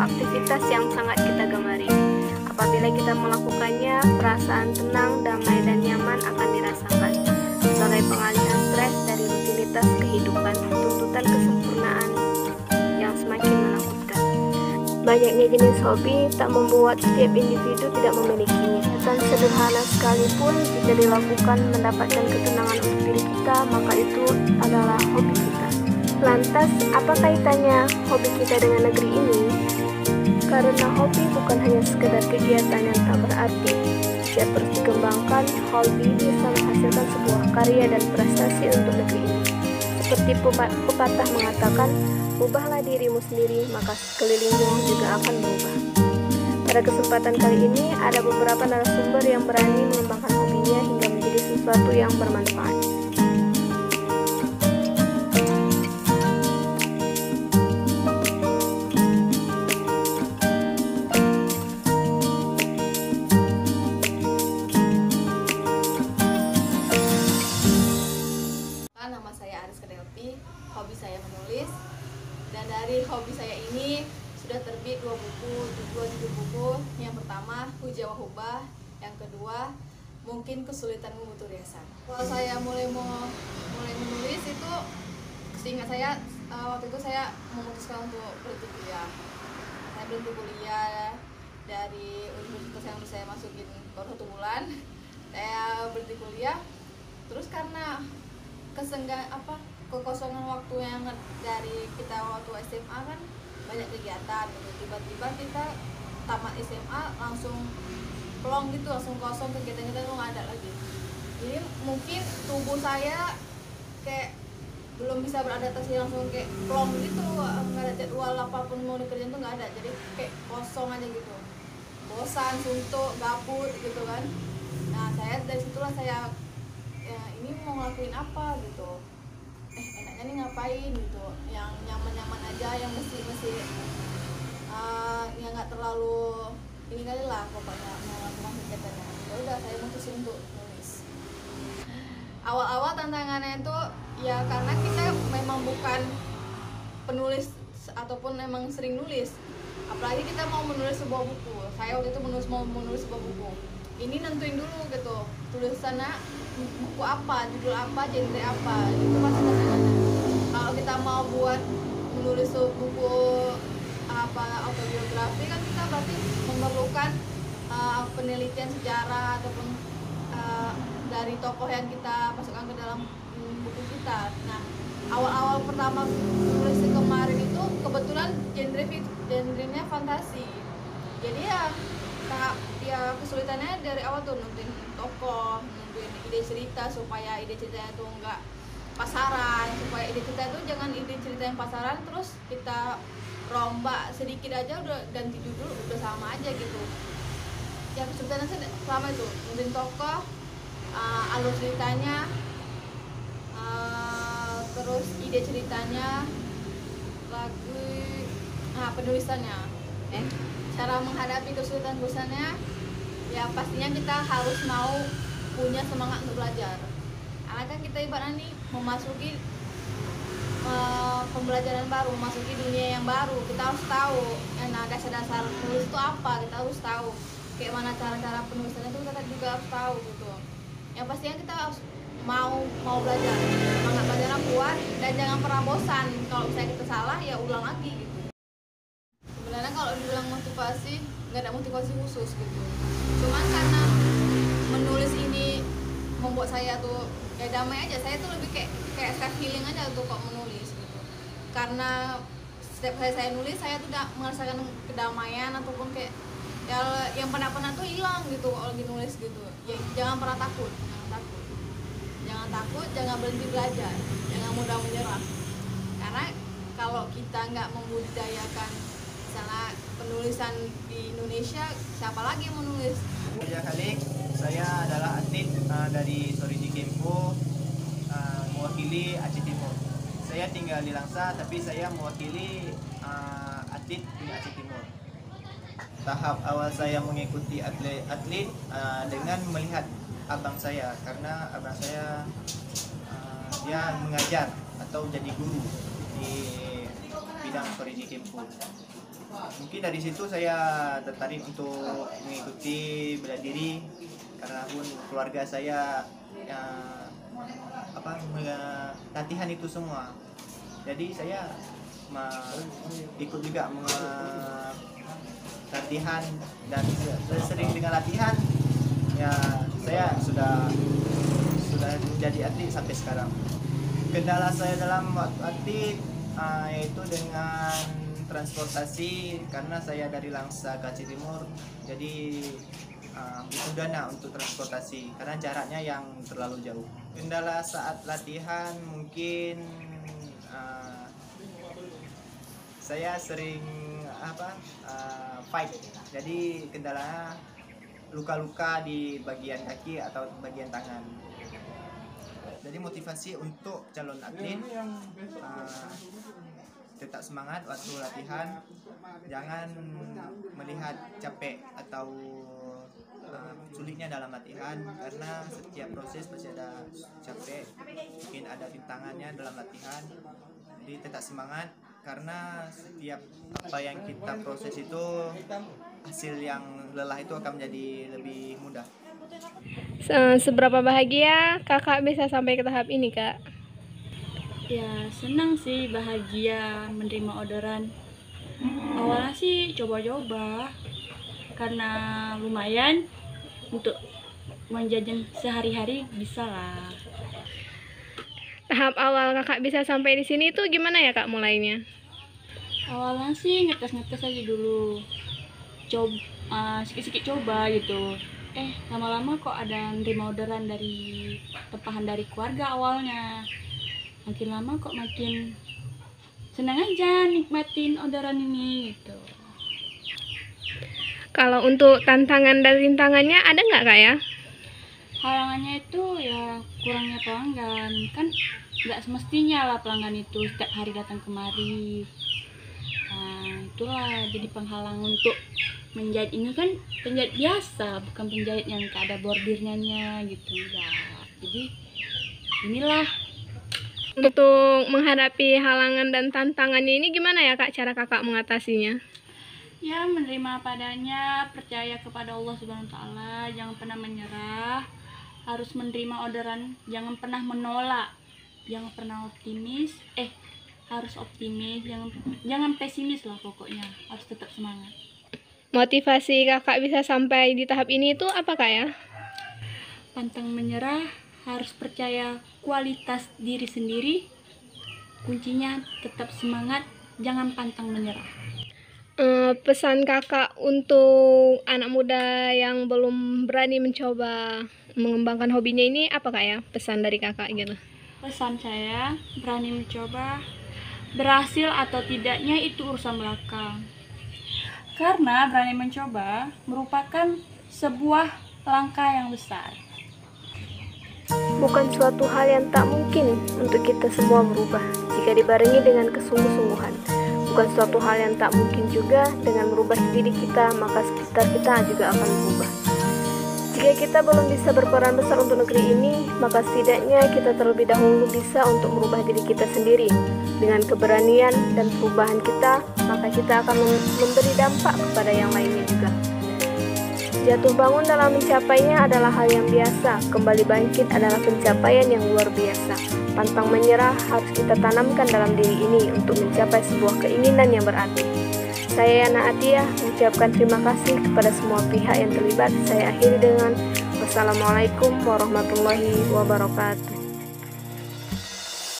aktivitas yang sangat kita gemari. Apabila kita melakukannya, perasaan tenang, damai, dan nyaman akan dirasakan sebagai pengalihan stres dari rutinitas kehidupan, tuntutan kesempurnaan yang semakin menakutkan. Banyaknya jenis hobi tak membuat setiap individu tidak memilikinya. Dan sederhana sekalipun, jika dilakukan mendapatkan ketenangan untuk diri kita, maka itu adalah hobi kita. Lantas, apa kaitannya hobi kita dengan negeri ini? Karena hobi bukan hanya sekedar kegiatan yang tak berarti. Jika terus dikembangkan, hobi bisa menghasilkan sebuah karya dan prestasi untuk negeri ini. Seperti pepatah mengatakan, ubahlah dirimu sendiri, maka sekelilingmu juga akan berubah. Pada kesempatan kali ini, ada beberapa narasumber yang berani mengembangkan hobinya hingga menjadi sesuatu yang bermanfaat. Nama saya Ariska Delpi, hobi saya menulis, dan dari hobi saya ini sudah terbit dua judul buku. Yang pertama Hujah Wahubah, yang kedua Mungkin Kesulitanmu Butuh Riasan. Kalau saya mulai menulis itu, seingat saya waktu itu saya memutuskan untuk berhenti kuliah. Saya berhenti kuliah dari universitas yang saya masukin baru 1 bulan. Saya berhenti kuliah, terus karena kekosongan waktu yang dari kita waktu SMA kan banyak kegiatan gitu. Tiba-tiba kita tamat SMA langsung plong gitu, langsung kosong, kegiatan kita tuh nggak ada lagi. Jadi mungkin tubuh saya kayak belum bisa beradaptasi, langsung kayak plong gitu, nggak ada jadwal apapun mau dikerjain tuh nggak ada. Jadi kayak kosong aja gitu, bosan, suntuk, gabut gitu kan. Nah saya dari situlah saya ini mau ngelakuin apa gitu, enaknya nih ngapain gitu, yang nyaman-nyaman aja, yang mesti yang nggak terlalu ini kali lah pokoknya mau melakukan kegiatannya. Ya udah saya mutusin untuk nulis. Awal-awal tantangannya itu ya karena kita memang bukan penulis ataupun memang sering nulis, apalagi kita mau menulis sebuah buku. Saya waktu itu mau menulis sebuah buku, ini nentuin dulu gitu tulisannya buku apa, judul apa, genre apa, itu pasti tantangannya. Kalau kita mau buat menulis buku autobiografi kan kita berarti memerlukan penelitian sejarah ataupun dari tokoh yang kita masukkan ke dalam buku kita. Nah awal-awal pertama nulis kemarin itu kebetulan genrenya fantasi, jadi ya kesulitannya dari awal tuh nentuin tokoh, nentuin ide cerita supaya ide ceritanya tuh enggak pasaran, supaya ide cerita itu jangan ide cerita yang pasaran terus kita rombak sedikit aja udah ganti judul, udah sama aja gitu. Yang kesulitannya selama itu nentuin tokoh, alur ceritanya, terus ide ceritanya, penulisannya. Cara menghadapi kesulitan-kesulitannya ya pastinya kita harus mau punya semangat untuk belajar. Karena kan kita ibaratnya nih memasuki pembelajaran baru, memasuki dunia yang baru, kita harus tahu dasar-dasar penulis itu apa, kita harus tahu kayak mana cara-cara penulisannya itu kita juga harus tahu gitu. Yang pastinya kita harus mau belajar, semangat belajarnya kuat dan jangan pernah bosan. Kalau misalnya kita salah ya ulang lagi gitu. Sebenarnya kalau dibilang motivasi, nggak ada motivasi khusus gitu. Cuman karena menulis ini membuat saya tuh ya damai aja. Saya tuh lebih kayak self healing aja tuh kok menulis gitu. Karena setiap kali saya nulis, saya tuh merasakan kedamaian ataupun kayak ya, yang pernah tuh hilang gitu kalau lagi nulis gitu. Ya jangan pernah takut, jangan takut, jangan berhenti belajar, jangan mudah menyerah. Karena kalau kita nggak membudidayakan misalnya penulisan di Indonesia, siapa lagi yang menulis? Saya Khalid, saya adalah atlet dari Sorigi Kempo, mewakili Aceh Timur. Saya tinggal di Langsa, tapi saya mewakili atlet di Aceh Timur. Tahap awal saya mengikuti atlet dengan melihat abang saya, karena abang saya dia mengajar atau jadi guru di bidang Sorigi Kempo. mungkin dari situ saya tertarik untuk mengikuti bela diri karena pun keluarga saya latihan itu semua. Jadi saya ikut juga latihan, dan sering dengan latihan ya saya sudah menjadi atlet sampai sekarang. Kendala saya dalam atlet yaitu dengan transportasi, karena saya dari Langsa ke Aceh Timur, jadi butuh dana untuk transportasi karena jaraknya yang terlalu jauh. Kendala saat latihan mungkin saya sering fight, jadi kendalanya luka-luka di bagian kaki atau bagian tangan. Jadi motivasi untuk calon atlet tetap semangat waktu latihan, jangan melihat capek atau sulitnya dalam latihan, karena setiap proses pasti ada capek, mungkin ada rintangannya dalam latihan. Jadi tetap semangat, karena setiap apa yang kita proses itu hasil yang lelah itu akan menjadi lebih mudah. Seberapa bahagia kakak bisa sampai ke tahap ini, Kak? Ya senang sih, bahagia menerima orderan. Awalnya sih coba-coba karena lumayan untuk menjajan sehari-hari bisa lah. Tahap awal kakak bisa sampai di sini tuh gimana ya, Kak, mulainya? Awalnya sih ngetes aja dulu, sikit-sikit coba gitu. Lama-lama kok ada nerima orderan dari tempahan dari keluarga awalnya. Makin lama kok makin senang aja nikmatin orderan ini gitu. Kalau untuk tantangan dan rintangannya ada nggak, Kak, ya? Halangannya itu ya kurangnya pelanggan, kan nggak semestinya lah pelanggan itu setiap hari datang kemari. Nah itulah jadi penghalang untuk menjahit ini, kan penjahit biasa, bukan penjahit yang ada bordirnya gitu enggak. Jadi inilah. Untuk menghadapi halangan dan tantangannya ini gimana ya, Kak, cara kakak mengatasinya? Ya menerima padanya, percaya kepada Allah Subhanahu wa Ta'ala, jangan pernah menyerah, harus menerima orderan, jangan pernah menolak, jangan pernah harus optimis, jangan pesimis lah, pokoknya harus tetap semangat. Motivasi kakak bisa sampai di tahap ini itu apa, Kak, ya? Pantang menyerah, harus percaya kualitas diri sendiri, kuncinya tetap semangat, jangan pantang menyerah. Pesan kakak untuk anak muda yang belum berani mencoba mengembangkan hobinya ini apa, Kak, ya? Pesan dari kakak gitu. Pesan saya, berani mencoba, berhasil atau tidaknya itu urusan belakang. Karena berani mencoba merupakan sebuah langkah yang besar. Bukan suatu hal yang tak mungkin untuk kita semua berubah jika dibarengi dengan kesungguh-sungguhan. Bukan suatu hal yang tak mungkin juga dengan merubah diri kita, maka sekitar kita juga akan berubah. Jika kita belum bisa berperan besar untuk negeri ini, maka setidaknya kita terlebih dahulu bisa untuk merubah diri kita sendiri. Dengan keberanian dan perubahan kita, maka kita akan memberi dampak kepada yang lainnya juga. Jatuh bangun dalam mencapainya adalah hal yang biasa, kembali bangkit adalah pencapaian yang luar biasa. Pantang menyerah harus kita tanamkan dalam diri ini untuk mencapai sebuah keinginan yang berarti. Saya Yana Atiyah mengucapkan terima kasih kepada semua pihak yang terlibat. Saya akhiri dengan wassalamualaikum warahmatullahi wabarakatuh.